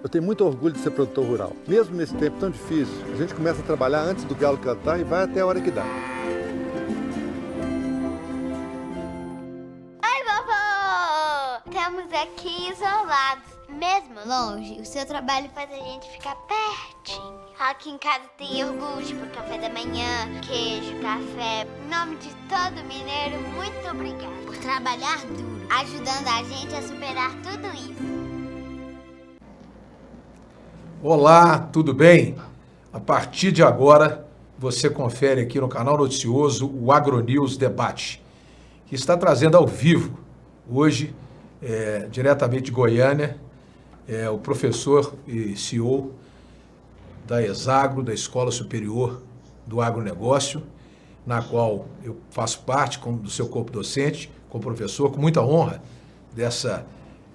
Eu tenho muito orgulho de ser produtor rural. Mesmo nesse tempo tão difícil, a gente começa a trabalhar antes do galo cantar e vai até a hora que dá. Oi, vovô! Estamos aqui isolados. Mesmo longe, o seu trabalho faz a gente ficar pertinho. Aqui em casa tem iogurte pro café da manhã, queijo, café. Em nome de todo mineiro, muito obrigada por trabalhar duro, ajudando a gente a superar tudo isso. Olá, tudo bem? A partir de agora, você confere aqui no canal noticioso o AgroNews Debate, que está trazendo ao vivo, hoje, diretamente de Goiânia, o professor e CEO da Exagro, da Escola Superior do Agronegócio, na qual eu faço parte do seu corpo docente, como professor, com muita honra dessa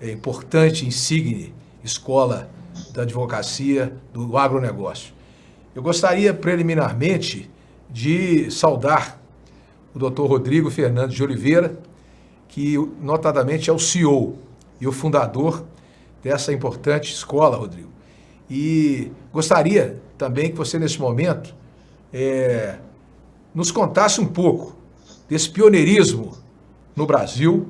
importante, insigne escola da advocacia do agronegócio. Eu gostaria, preliminarmente, de saudar o Dr. Rodrigo Fernandes de Oliveira, que, notadamente, é o CEO e o fundador dessa importante escola, Rodrigo. E gostaria também que você, nesse momento, nos contasse um pouco desse pioneirismo no Brasil,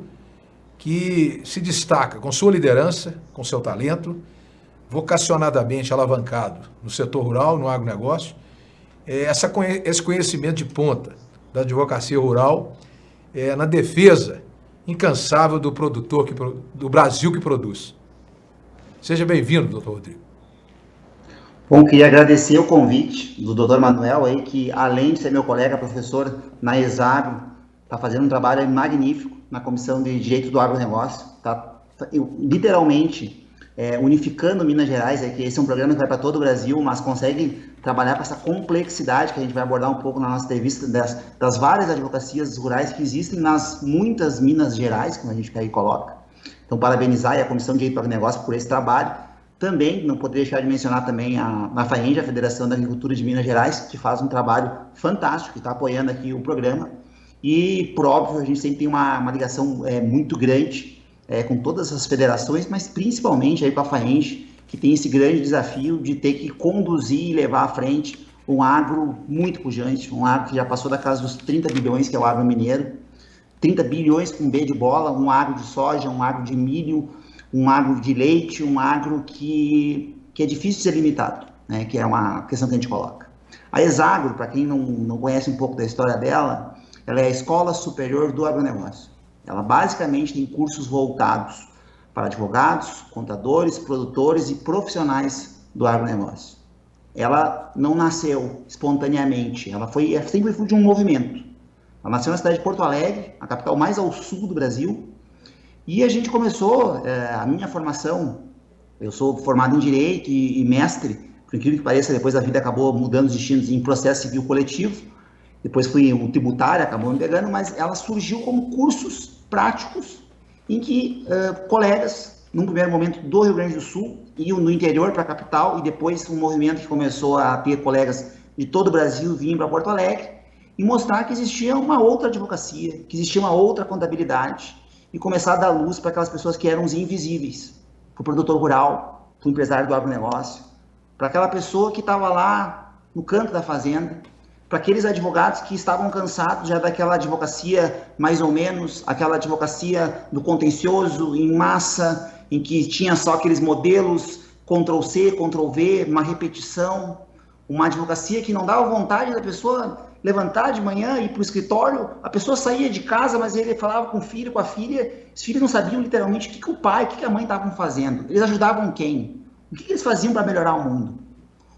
que se destaca com sua liderança, com seu talento, vocacionadamente alavancado no setor rural, no agronegócio, esse conhecimento de ponta da advocacia rural, na defesa incansável do produtor, do Brasil que produz. Seja bem-vindo, doutor Rodrigo. Bom, queria agradecer o convite do doutor Manuel, aí, que além de ser meu colega professor na Exagro, está fazendo um trabalho magnífico na Comissão de Direito do Agronegócio, está literalmente unificando Minas Gerais, que esse é um programa que vai para todo o Brasil, mas consegue trabalhar com essa complexidade que a gente vai abordar um pouco na nossa entrevista das várias advocacias rurais que existem nas muitas Minas Gerais, como a gente aí coloca. Então, parabenizar a Comissão de Direito do Agronegócio por esse trabalho. Também, não poderia deixar de mencionar também a FAENG, a Federação da Agricultura de Minas Gerais, que faz um trabalho fantástico, que está apoiando aqui o programa. E, por óbvio, a gente sempre tem uma ligação muito grande com todas as federações, mas principalmente aí para a FAENG, que tem esse grande desafio de ter que conduzir e levar à frente um agro muito pujante, um agro que já passou da casa dos 30 bilhões, que é o agro mineiro, 30 bilhões com B de bola, um agro de soja, um agro de milho, um agro de leite, um agro que é difícil de ser limitado, né, que é uma questão que a gente coloca. A Exagro, para quem não conhece um pouco da história dela, ela é a Escola Superior do Agronegócio. Ela basicamente tem cursos voltados para advogados, contadores, produtores e profissionais do agronegócio. Ela não nasceu espontaneamente, ela sempre foi de um movimento. Ela nasceu na cidade de Porto Alegre, a capital mais ao sul do Brasil, e a gente começou a minha formação. Eu sou formado em Direito e mestre, por incrível que pareça, depois a vida acabou mudando os destinos em processo civil coletivo, depois fui o tributário, acabou me pegando, mas ela surgiu como cursos práticos em que colegas, num primeiro momento do Rio Grande do Sul, iam no interior para a capital, e depois um movimento que começou a ter colegas de todo o Brasil vinham para Porto Alegre, e mostrar que existia uma outra advocacia, que existia uma outra contabilidade, e começar a dar luz para aquelas pessoas que eram os invisíveis, para o produtor rural, para o empresário do agronegócio, para aquela pessoa que estava lá no canto da fazenda, para aqueles advogados que estavam cansados já daquela advocacia mais ou menos, aquela advocacia do contencioso em massa, em que tinha só aqueles modelos Ctrl+C, Ctrl+V, uma repetição, uma advocacia que não dava vontade da pessoa levantar de manhã e ir para o escritório. A pessoa saía de casa, mas ele falava com o filho, com a filha, os filhos não sabiam literalmente o que o pai, o que a mãe estavam fazendo, eles ajudavam quem? O que eles faziam para melhorar o mundo?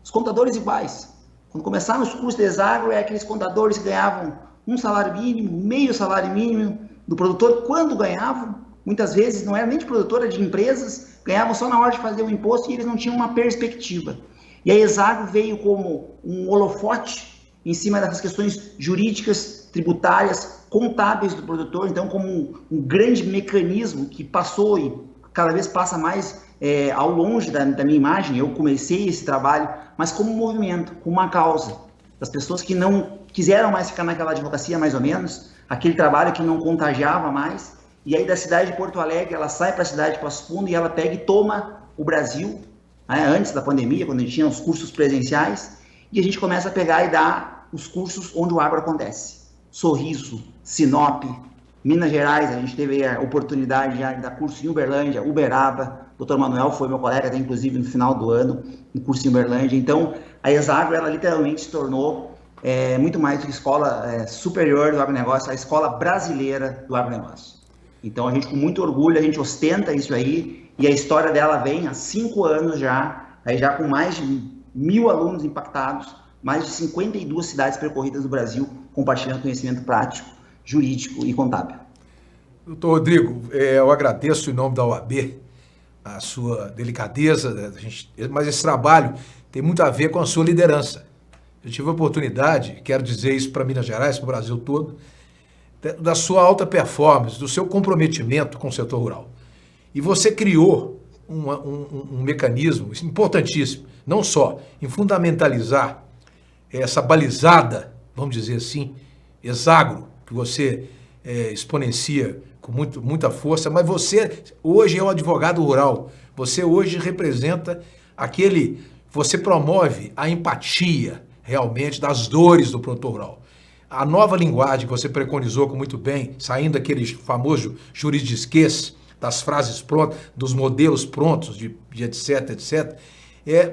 Os contadores iguais. Quando começaram os cursos de Exagro, aqueles contadores que ganhavam um salário mínimo, meio salário mínimo do produtor, quando ganhavam, muitas vezes não era nem de produtor, era de empresas, ganhavam só na hora de fazer o imposto e eles não tinham uma perspectiva. E a Exagro veio como um holofote em cima dessas questões jurídicas, tributárias, contábeis do produtor, então como um grande mecanismo que passou e cada vez passa mais ao longe da minha imagem. Eu comecei esse trabalho, mas como um movimento, como uma causa, das pessoas que não quiseram mais ficar naquela advocacia mais ou menos, aquele trabalho que não contagiava mais, e aí da cidade de Porto Alegre ela sai para a cidade de Passo Fundo e ela pega e toma o Brasil, né, antes da pandemia, quando a gente tinha os cursos presenciais, e a gente começa a pegar e dar os cursos onde o agro acontece. Sorriso, Sinop, Minas Gerais, a gente teve a oportunidade de dar curso em Uberlândia, Uberaba, o Dr. Manuel foi meu colega, até inclusive no final do ano, no curso em Uberlândia. Então, a Exagro, ela literalmente se tornou muito mais do que escola superior do agronegócio, a escola brasileira do agronegócio. Então, a gente, com muito orgulho, a gente ostenta isso aí, e a história dela vem há 5 anos já, aí já com mais de 1.000 alunos impactados, mais de 52 cidades percorridas no Brasil, compartilhando conhecimento prático, jurídico e contábil. Doutor Rodrigo, eu agradeço em nome da OAB a sua delicadeza, mas esse trabalho tem muito a ver com a sua liderança. Eu tive a oportunidade, quero dizer isso para Minas Gerais, para o Brasil todo, da sua alta performance, do seu comprometimento com o setor rural. E você criou um mecanismo importantíssimo, não só em fundamentalizar essa balizada, vamos dizer assim, Exagro, que você exponencia com muita força, mas você hoje é um advogado rural, você hoje representa você promove a empatia realmente das dores do produtor rural. A nova linguagem que você preconizou muito bem, saindo daquele famoso juridiquês, das frases prontas, dos modelos prontos, de etc, etc,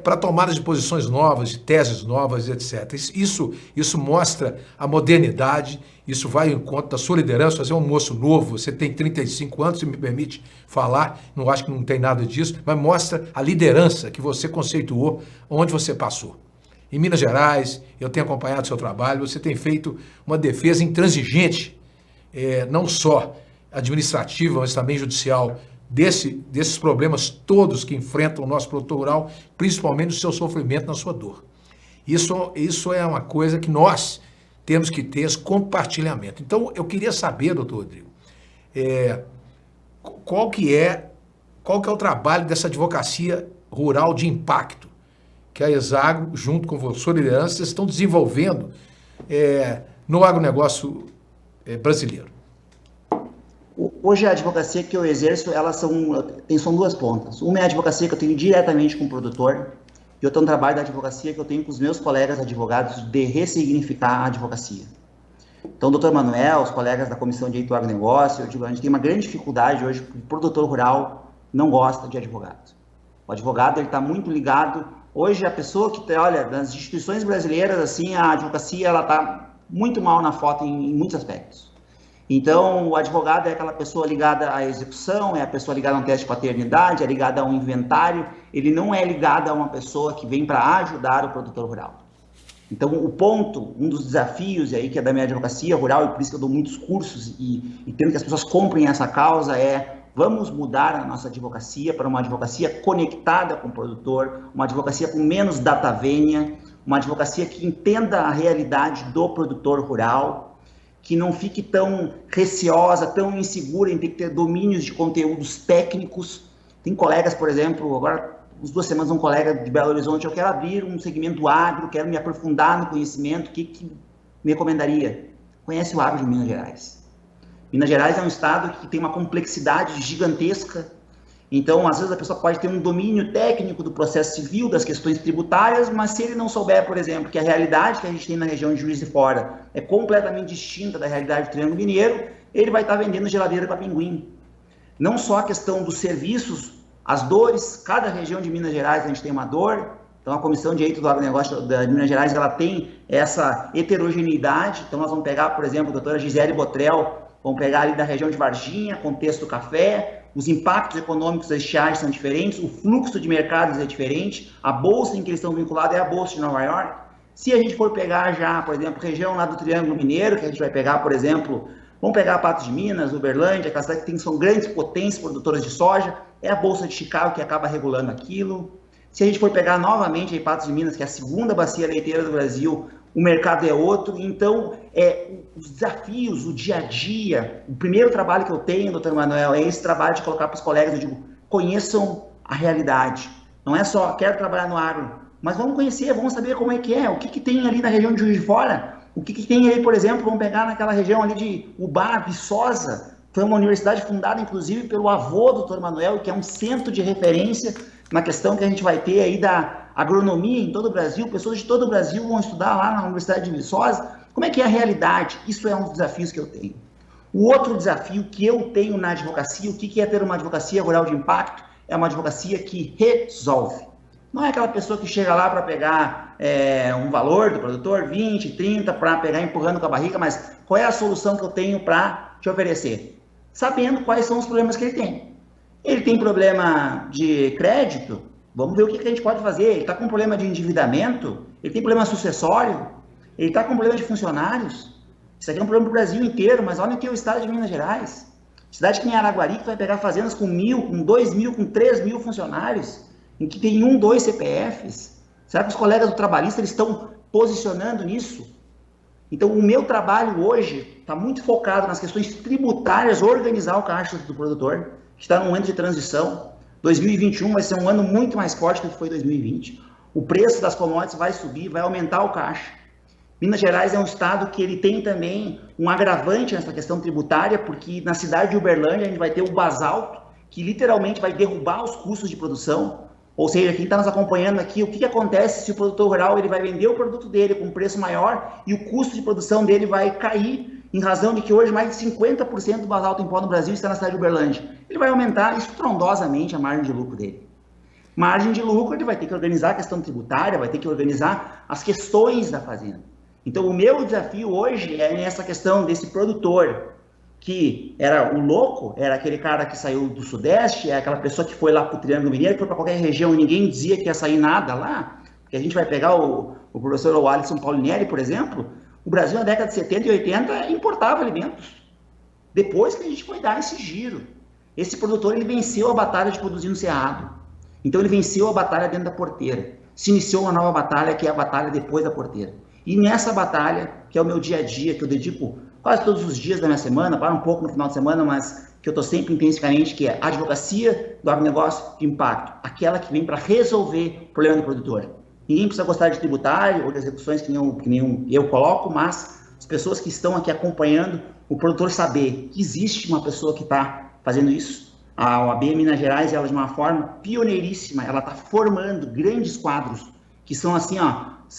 para tomadas de posições novas, de teses novas, etc. Isso mostra a modernidade, isso vai ao encontro da sua liderança. Você é um moço novo, você tem 35 anos, se me permite falar, não acho que não tem nada disso, mas mostra a liderança que você conceituou onde você passou. Em Minas Gerais, eu tenho acompanhado o seu trabalho, você tem feito uma defesa intransigente, não só administrativa, mas também judicial, desses problemas todos que enfrentam o nosso produtor rural, principalmente o seu sofrimento na sua dor. Isso é uma coisa que nós temos que ter esse compartilhamento. Então, eu queria saber, doutor Rodrigo, qual que é o trabalho dessa advocacia rural de impacto que a Exagro, junto com a sua liderança, estão desenvolvendo no agronegócio brasileiro? Hoje a advocacia que eu exerço, são 2 pontas. Uma é a advocacia que eu tenho diretamente com o produtor, e outra é um trabalho da advocacia que eu tenho com os meus colegas advogados de ressignificar a advocacia. Então, o doutor Manuel, os colegas da Comissão de Direito do Agronegócio, a gente tem uma grande dificuldade hoje, porque o produtor rural não gosta de advogado. O advogado está muito ligado. Hoje, a pessoa que, olha, nas instituições brasileiras, assim, a advocacia está muito mal na foto em muitos aspectos. Então, o advogado é aquela pessoa ligada à execução, é a pessoa ligada a um teste de paternidade, é ligada a um inventário, ele não é ligado a uma pessoa que vem para ajudar o produtor rural. Então, um dos desafios aí que é da minha advocacia rural, e por isso que eu dou muitos cursos e tendo que as pessoas comprem essa causa, vamos mudar a nossa advocacia para uma advocacia conectada com o produtor, uma advocacia com menos data vênia, uma advocacia que entenda a realidade do produtor rural, que não fique tão receosa, tão insegura em ter que ter domínios de conteúdos técnicos. Tem colegas, por exemplo, agora, uns 2 semanas, um colega de Belo Horizonte, eu quero abrir um segmento agro, quero me aprofundar no conhecimento, o que me recomendaria? Conhece o agro de Minas Gerais. Minas Gerais é um estado que tem uma complexidade gigantesca, então, às vezes, a pessoa pode ter um domínio técnico do processo civil, das questões tributárias, mas se ele não souber, por exemplo, que a realidade que a gente tem na região de Juiz de Fora é completamente distinta da realidade do Triângulo Mineiro, ele vai estar vendendo geladeira para pinguim. Não só a questão dos serviços, as dores, cada região de Minas Gerais a gente tem uma dor, então a Comissão de Direito do Agronegócio de Minas Gerais, ela tem essa heterogeneidade, então nós vamos pegar, por exemplo, a doutora Gisele Botrel, vamos pegar ali da região de Varginha, contexto do café, os impactos econômicos das estiagens são diferentes, o fluxo de mercados é diferente, a bolsa em que eles estão vinculados é a bolsa de Nova York. Se a gente for pegar já, por exemplo, região lá do Triângulo Mineiro, que a gente vai pegar, por exemplo, vamos pegar Patos de Minas, Uberlândia, aquelas cidades que são grandes potências produtoras de soja, é a bolsa de Chicago que acaba regulando aquilo. Se a gente for pegar novamente aí Patos de Minas, que é a segunda bacia leiteira do Brasil, o mercado é outro. Então, os desafios, o dia a dia, o primeiro trabalho que eu tenho, doutor Manuel, é esse trabalho de colocar para os colegas, eu digo, conheçam a realidade. Não é só, quero trabalhar no agro, mas vamos conhecer, vamos saber como é, o que tem ali na região de Juiz de Fora, o que tem ali, por exemplo, vamos pegar naquela região ali de Ubá, Viçosa, foi uma universidade fundada, inclusive, pelo avô do doutor Manuel, que é um centro de referência. na questão que a gente vai ter aí da agronomia em todo o Brasil, pessoas de todo o Brasil vão estudar lá na Universidade de Viçosa. Como é que é a realidade? Isso é um dos desafios que eu tenho. O outro desafio que eu tenho na advocacia, o que é ter uma advocacia rural de impacto? É uma advocacia que resolve. Não é aquela pessoa que chega lá para pegar um valor do produtor, 20, 30, para pegar empurrando com a barriga, mas qual é a solução que eu tenho para te oferecer? Sabendo quais são os problemas que ele tem. Ele tem problema de crédito, vamos ver o que a gente pode fazer. Ele está com problema de endividamento, ele tem problema sucessório, ele está com problema de funcionários. Isso aqui é um problema para o Brasil inteiro, mas olha aqui o estado de Minas Gerais. Cidade que nem Araguari, que vai pegar fazendas com 1.000, com 2.000, com 3.000 funcionários, em que tem 1, 2 CPFs. Será que os colegas do trabalhista eles estão posicionando nisso? Então, o meu trabalho hoje está muito focado nas questões tributárias, organizar o caixa do produtor, que está num momento de transição. 2021 vai ser um ano muito mais forte do que foi 2020. O preço das commodities vai subir, vai aumentar o caixa. Minas Gerais é um estado que ele tem também um agravante nessa questão tributária, porque na cidade de Uberlândia a gente vai ter o basalto, que literalmente vai derrubar os custos de produção. Ou seja, quem está nos acompanhando aqui, o que acontece se o produtor rural ele vai vender o produto dele com um preço maior e o custo de produção dele vai cair, em razão de que hoje mais de 50% do basalto em pó no Brasil está na cidade de Uberlândia. Ele vai aumentar estrondosamente a margem de lucro dele. Margem de lucro, ele vai ter que organizar a questão tributária, vai ter que organizar as questões da fazenda. Então, o meu desafio hoje é nessa questão desse produtor, que era o louco, era aquele cara que saiu do Sudeste, é aquela pessoa que foi lá para o Triângulo Mineiro, que foi para qualquer região e ninguém dizia que ia sair nada lá, porque a gente vai pegar o professor Alisson Paulinieri, por exemplo, o Brasil na década de 70 e 80 importava alimentos. Depois que a gente foi dar esse giro, esse produtor ele venceu a batalha de produzir no cerrado. Então ele venceu a batalha dentro da porteira. Se iniciou uma nova batalha, que é a batalha depois da porteira. E nessa batalha, que é o meu dia a dia, que eu dedico quase todos os dias da minha semana, para um pouco no final de semana, mas que eu estou sempre intensivamente, que é a advocacia do agronegócio de impacto, aquela que vem para resolver o problema do produtor. Ninguém precisa gostar de tributário ou de execuções que nem eu coloco, mas as pessoas que estão aqui acompanhando, o produtor saber que existe uma pessoa que está fazendo isso. A OAB Minas Gerais, ela de uma forma pioneiríssima, ela está formando grandes quadros, que são assim,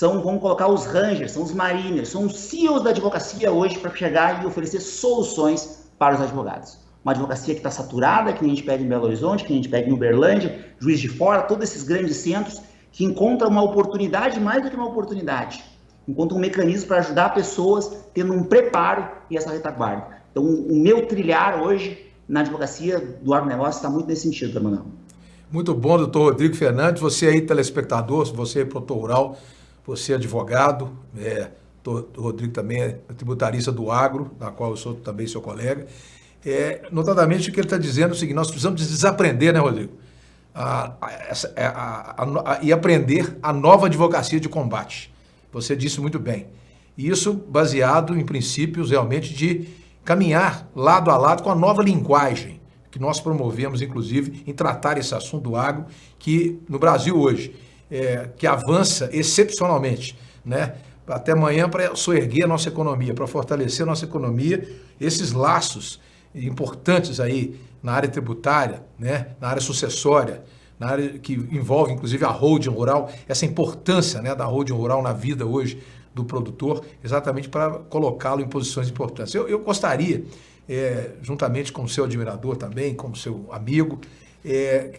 vamos colocar os rangers, são os mariners, são os CEOs da advocacia hoje para chegar e oferecer soluções para os advogados. Uma advocacia que está saturada, que nem a gente pega em Belo Horizonte, que a gente pega em Uberlândia, Juiz de Fora, todos esses grandes centros, que encontram uma oportunidade mais do que uma oportunidade. Encontram um mecanismo para ajudar pessoas tendo um preparo e essa retaguarda. Então, o meu trilhar hoje na advocacia do agronegócio está muito nesse sentido, Manuel. Muito bom, doutor Rodrigo Fernandes. Você aí, telespectador, você é produtor rural, você é advogado, o Rodrigo também é tributarista do agro, da qual eu sou também seu colega. Notadamente, o que ele está dizendo é o seguinte: nós precisamos desaprender, né, Rodrigo? E aprender a nova advocacia de combate. Você disse muito bem. E isso baseado em princípios realmente de caminhar lado a lado com a nova linguagem que nós promovemos, inclusive, em tratar esse assunto do agro, que no Brasil hoje, que avança excepcionalmente, né? Até amanhã para soerguer a nossa economia, para fortalecer a nossa economia, esses laços importantes aí na área tributária, né? Na área sucessória, na área que envolve inclusive a holding rural, essa importância, né, da holding rural na vida hoje do produtor, exatamente para colocá-lo em posições importantes. Eu gostaria, juntamente com o seu admirador também, com o seu amigo,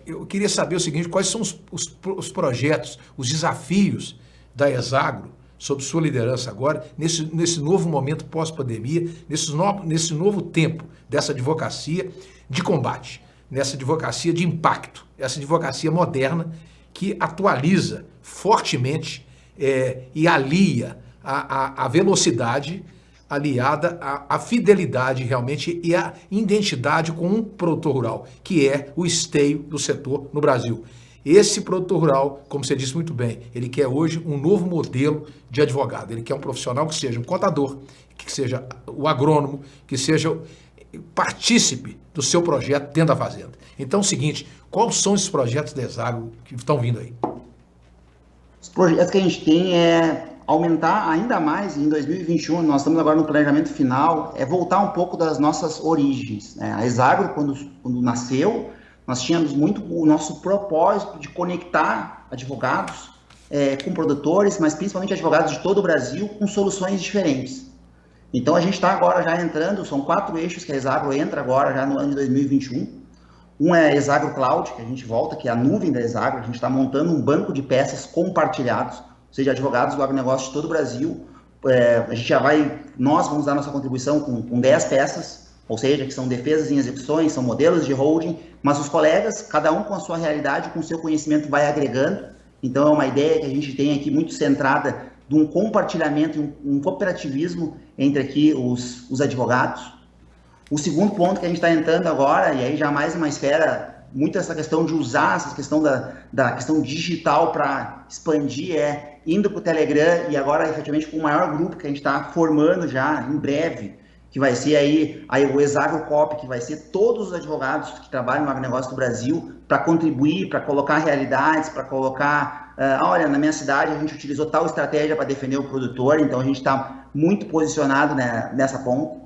eu queria saber o seguinte: quais são os projetos, os desafios da Exagro, sob sua liderança agora, nesse novo momento pós-pandemia, nesse novo tempo dessa advocacia de combate, nessa advocacia de impacto, essa advocacia moderna que atualiza fortemente e alia a velocidade aliada à fidelidade realmente e à identidade com um produtor rural, que é o esteio do setor no Brasil. Esse produtor rural, como você disse muito bem, ele quer hoje um novo modelo de advogado. Ele quer um profissional que seja um contador, que seja o agrônomo, que seja partícipe do seu projeto dentro da fazenda. Então é o seguinte: quais são esses projetos da Exagro que estão vindo aí? Os projetos que a gente tem é aumentar ainda mais em 2021, nós estamos agora no planejamento final, voltar um pouco das nossas origens, né? A Exagro, quando nasceu, nós tínhamos muito o nosso propósito de conectar advogados com produtores, mas principalmente advogados de todo o Brasil com soluções diferentes. Então a gente está agora já entrando, são 4 eixos que a Exagro entra agora já no ano de 2021. Um é a Exagro Cloud, que a gente volta, que é a nuvem da Exagro. A gente está montando um banco de peças compartilhados, ou seja, advogados do agronegócio de todo o Brasil. Nós vamos dar nossa contribuição com 10 peças, ou seja, que são defesas em execuções, são modelos de holding, mas os colegas, cada um com a sua realidade, com o seu conhecimento, vai agregando. Então é uma ideia que a gente tem aqui muito centrada de um compartilhamento, um cooperativismo entre aqui os advogados. O segundo ponto que a gente está entrando agora, e aí já mais uma esfera, muito essa questão de usar essa questão da questão digital para expandir, indo para o Telegram e agora efetivamente com o maior grupo que a gente está formando já em breve, que vai ser aí o Exagro Cop, que vai ser todos os advogados que trabalham no agronegócio do Brasil para contribuir, para colocar realidades, para colocar, olha, na minha cidade a gente utilizou tal estratégia para defender o produtor, então a gente está muito posicionado nessa ponta.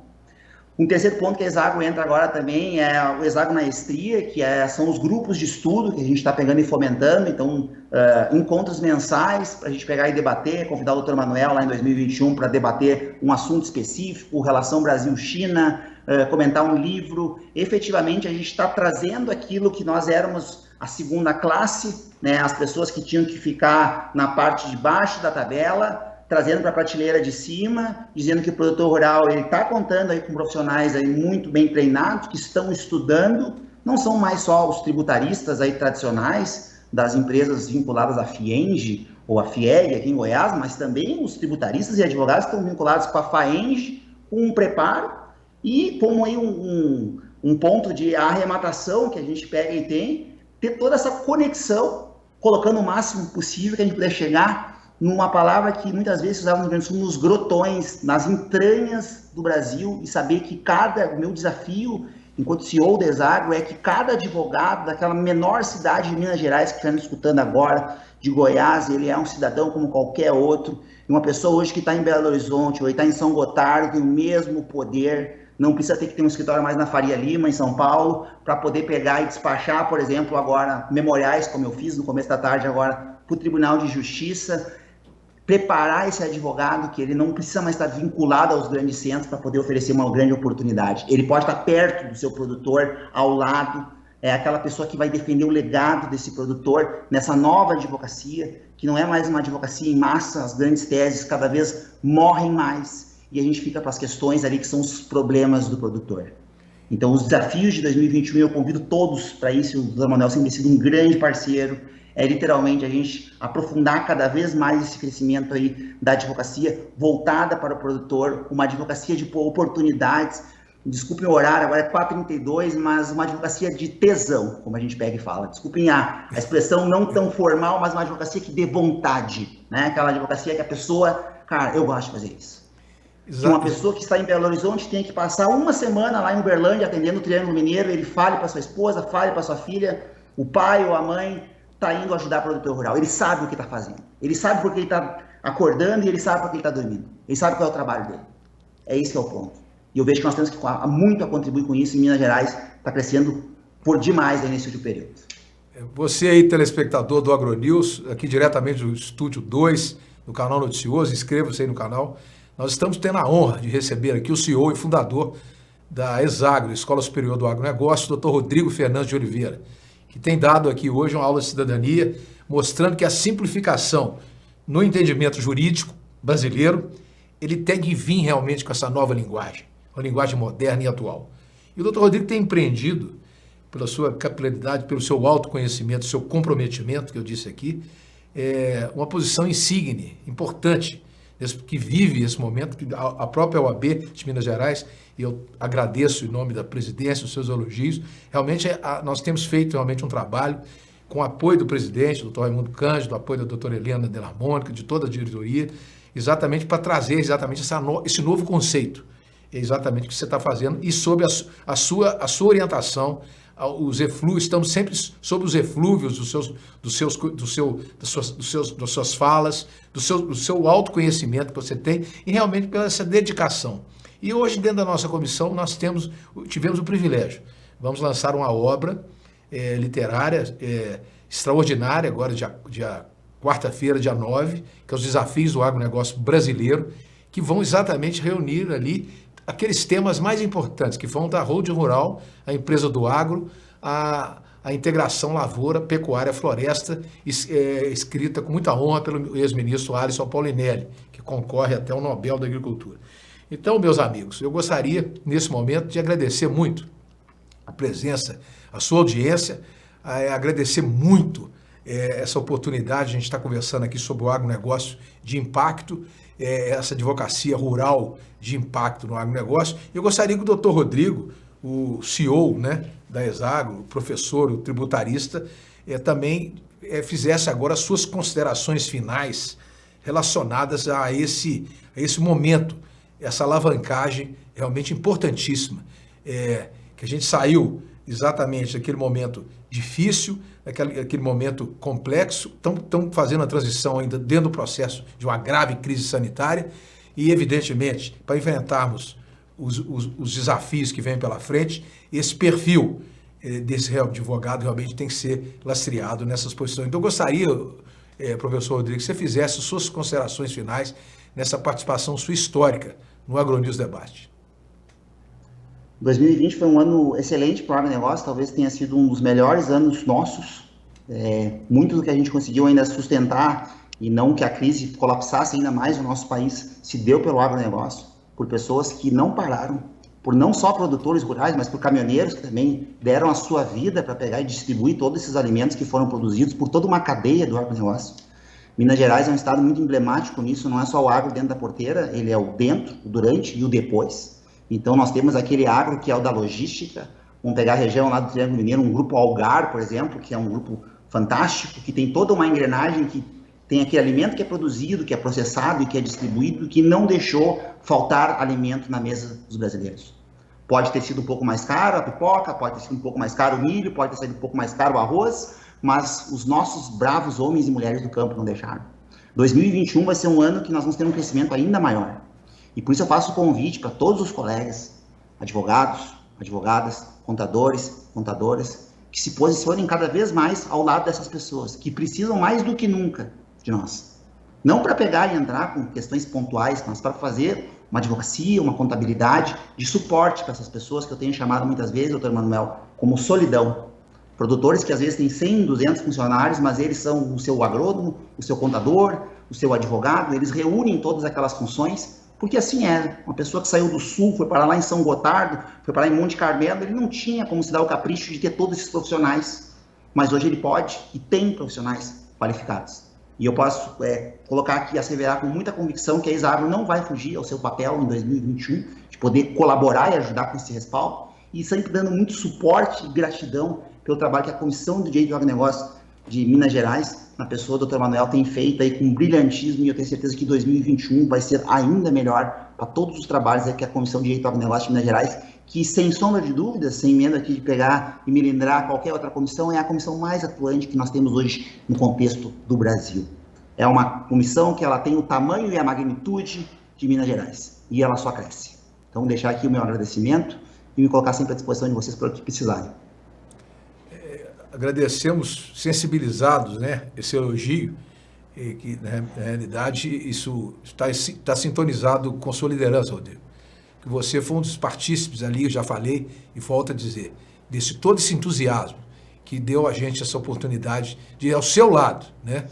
Um terceiro ponto que a Exagro entra agora também é o Exagro Maestria, que são os grupos de estudo que a gente está pegando e fomentando, então encontros mensais para a gente pegar e debater, convidar o Dr. Manuel lá em 2021 para debater um assunto específico, relação Brasil-China, comentar um livro. Efetivamente a gente está trazendo aquilo que nós éramos a segunda classe, né, as pessoas que tinham que ficar na parte de baixo da tabela, trazendo para a prateleira de cima, dizendo que o produtor rural está contando aí com profissionais aí muito bem treinados, que estão estudando, não são mais só os tributaristas aí tradicionais das empresas vinculadas à FIENG ou à FIEG aqui em Goiás, mas também os tributaristas e advogados estão vinculados com a FAENG, com um preparo e como aí um ponto de arrematação que a gente pega e tem, ter toda essa conexão, colocando o máximo possível que a gente puder chegar numa palavra que muitas vezes se usava no Rio Grande do Sul, nos grotões, nas entranhas do Brasil, e saber que o meu desafio, enquanto CEO da Exagro, é que cada advogado daquela menor cidade de Minas Gerais, que está nos escutando agora, de Goiás, ele é um cidadão como qualquer outro, e uma pessoa hoje que está em Belo Horizonte, ou está em São Gotardo, tem o mesmo poder, não precisa ter que ter um escritório mais na Faria Lima, em São Paulo, para poder pegar e despachar, por exemplo, agora, memoriais, como eu fiz no começo da tarde agora, para o Tribunal de Justiça, preparar esse advogado que ele não precisa mais estar vinculado aos grandes centros para poder oferecer uma grande oportunidade. Ele pode estar perto do seu produtor, ao lado, é aquela pessoa que vai defender o legado desse produtor nessa nova advocacia, que não é mais uma advocacia em massa, as grandes teses cada vez morrem mais, e a gente fica para as questões ali que são os problemas do produtor. Então, os desafios de 2021, eu convido todos para isso, o Dr. Manuel sempre tem sido um grande parceiro, literalmente a gente aprofundar cada vez mais esse crescimento aí da advocacia voltada para o produtor, uma advocacia de oportunidades, desculpem o horário, agora é 4h32, mas uma advocacia de tesão, como a gente pega e fala, desculpem a expressão não tão formal, mas uma advocacia que dê vontade, né? Aquela advocacia que a pessoa, cara, eu gosto de fazer isso. Exato. Que uma pessoa que está em Belo Horizonte tem que passar uma semana lá em Uberlândia atendendo o Triângulo Mineiro, ele fale para sua esposa, fale para sua filha, o pai ou a mãe está indo ajudar o produtor rural, ele sabe o que está fazendo, ele sabe porque ele está acordando e ele sabe porque ele está dormindo, ele sabe qual é o trabalho dele, é isso que é o ponto. E eu vejo que nós temos muito a contribuir com isso, em Minas Gerais está crescendo por demais aí nesse último período. Você aí, telespectador do AgroNews, aqui diretamente do Estúdio 2, do canal Noticioso, inscreva-se aí no canal, nós estamos tendo a honra de receber aqui o CEO e fundador da Exagro, Escola Superior do Agronegócio, o Dr. Rodrigo Fernandes de Oliveira, que tem dado aqui hoje uma aula de cidadania, mostrando que a simplificação no entendimento jurídico brasileiro, ele tem que vir realmente com essa nova linguagem, uma linguagem moderna e atual. E o Dr. Rodrigo tem empreendido, pela sua capilaridade, pelo seu autoconhecimento, seu comprometimento, que eu disse aqui, uma posição insigne, importante, que vive esse momento, que a própria OAB de Minas Gerais, e eu agradeço em nome da presidência os seus elogios, realmente nós temos feito realmente um trabalho com o apoio do presidente, do Dr. Raimundo Cândido, do apoio da doutora Helena Delarmônica, de toda a diretoria, exatamente para trazer exatamente esse novo conceito, exatamente o que você está fazendo, e sob a sua orientação, os eflúvios, estamos sempre sob os eflúvios das suas falas, do seu autoconhecimento que você tem, e realmente pela essa dedicação. E hoje, dentro da nossa comissão, nós tivemos o privilégio. Vamos lançar uma obra literária extraordinária, agora dia quarta-feira, dia 9, que é os desafios do agronegócio brasileiro, que vão exatamente reunir ali aqueles temas mais importantes, que vão da holding rural, a empresa do agro, a integração lavoura, pecuária, floresta, escrita com muita honra pelo ex-ministro Alisson Paulinelli, que concorre até ao Nobel da Agricultura. Então, meus amigos, eu gostaria, nesse momento, de agradecer muito a presença, a sua audiência, agradecer muito essa oportunidade. A gente está conversando aqui sobre o agronegócio de impacto, essa advocacia rural de impacto no agronegócio. Eu gostaria que o doutor Rodrigo, o CEO, né, da Exagro, o professor, o tributarista, também fizesse agora as suas considerações finais relacionadas a esse momento, essa alavancagem realmente importantíssima, que a gente saiu exatamente daquele momento difícil, daquele momento complexo, estão fazendo a transição ainda dentro do processo de uma grave crise sanitária e, evidentemente, para enfrentarmos os desafios que vêm pela frente, esse perfil desse advogado realmente tem que ser lastreado nessas posições. Então, eu gostaria, professor Rodrigo, que você fizesse suas considerações finais nessa participação sua histórica no AgroNews Debate. 2020 foi um ano excelente para o agronegócio, talvez tenha sido um dos melhores anos nossos. Muito do que a gente conseguiu ainda sustentar e não que a crise colapsasse ainda mais o nosso país se deu pelo agronegócio, por pessoas que não pararam, por não só produtores rurais, mas por caminhoneiros que também deram a sua vida para pegar e distribuir todos esses alimentos que foram produzidos por toda uma cadeia do agronegócio. Minas Gerais é um estado muito emblemático nisso, não é só o agro dentro da porteira, ele é o dentro, o durante e o depois. Então nós temos aquele agro que é o da logística, vamos pegar a região lá do Triângulo Mineiro, um grupo Algar, por exemplo, que é um grupo fantástico, que tem toda uma engrenagem, que tem aquele alimento que é produzido, que é processado e que é distribuído, que não deixou faltar alimento na mesa dos brasileiros. Pode ter sido um pouco mais caro a pipoca, pode ter sido um pouco mais caro o milho, pode ter sido um pouco mais caro o arroz, mas os nossos bravos homens e mulheres do campo não deixaram. 2021 vai ser um ano que nós vamos ter um crescimento ainda maior. E por isso eu faço o convite para todos os colegas, advogados, advogadas, contadores, contadoras, que se posicionem cada vez mais ao lado dessas pessoas, que precisam mais do que nunca de nós. Não para pegar e entrar com questões pontuais, mas para fazer uma advocacia, uma contabilidade de suporte para essas pessoas que eu tenho chamado muitas vezes, doutor Manuel, como solidão. Produtores que às vezes têm 100, 200 funcionários, mas eles são o seu agrônomo, o seu contador, o seu advogado, eles reúnem todas aquelas funções, porque assim é. Uma pessoa que saiu do sul, foi para lá em São Gotardo, foi para lá em Monte Carmelo, ele não tinha como se dar o capricho de ter todos esses profissionais, mas hoje ele pode e tem profissionais qualificados. E eu posso colocar aqui e asseverar com muita convicção que a Exagro não vai fugir ao seu papel em 2021, de poder colaborar e ajudar com esse respaldo, e sempre dando muito suporte e gratidão pelo trabalho que a Comissão de Direito do Agronegócio de Minas Gerais, na pessoa do Dr. Manuel, tem feito aí com brilhantismo, e eu tenho certeza que 2021 vai ser ainda melhor para todos os trabalhos aí que a Comissão de Direito do Agronegócio de Minas Gerais, que sem sombra de dúvidas, sem medo aqui de pegar e melindrar qualquer outra comissão, é a comissão mais atuante que nós temos hoje no contexto do Brasil. É uma comissão que ela tem o tamanho e a magnitude de Minas Gerais, e ela só cresce. Então, vou deixar aqui o meu agradecimento e me colocar sempre à disposição de vocês para o que precisarem. Agradecemos, sensibilizados, né, esse elogio, que na realidade isso está sintonizado com sua liderança, Rodrigo. Que você foi um dos partícipes ali, eu já falei e volto a dizer, desse todo esse entusiasmo que deu a gente essa oportunidade de ir ao seu lado, né,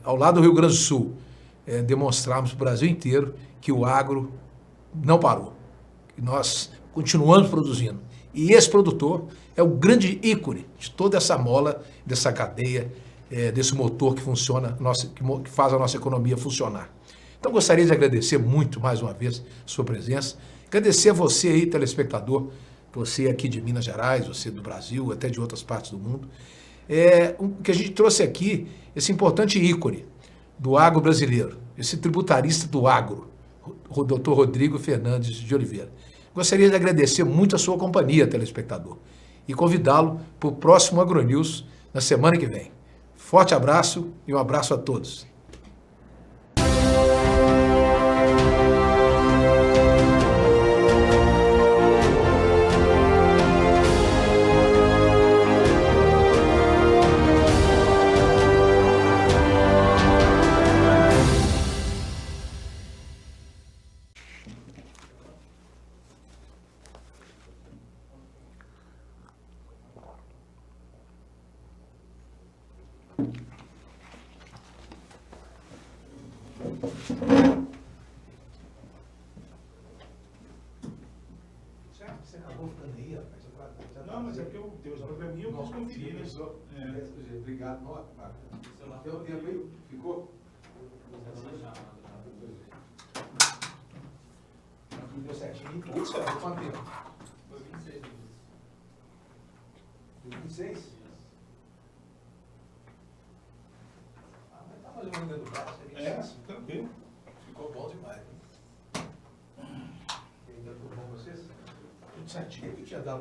ao lado do Rio Grande do Sul, demonstrarmos para o Brasil inteiro que o agro não parou, que nós continuamos produzindo. E esse produtor é o grande ícone de toda essa mola, dessa cadeia, desse motor que funciona, que faz a nossa economia funcionar. Então, gostaria de agradecer muito, mais uma vez, a sua presença. Agradecer a você aí, telespectador, você aqui de Minas Gerais, você do Brasil, até de outras partes do mundo. O que a gente trouxe aqui, esse importante ícone do agro brasileiro, esse tributarista do agro, o doutor Rodrigo Fernandes de Oliveira. Gostaria de agradecer muito a sua companhia, telespectador, e convidá-lo para o próximo AgroNews na semana que vem. Forte abraço e um abraço a todos. Você acabou ficando aí, rapaz. Não, mas é porque eu tenho os programinhas eu posso conferir, né? Obrigado. Deu tempo aí? Ficou? Aqui deu certinho. Tudo certo. Quanto tempo? Foi 26 minutos. 26? Ah, mas tá fazendo ainda do braço. Tranquilo. Ficou bom demais. Hein? Ainda ficou bom vocês? Tudo certinho. O que tinha dado?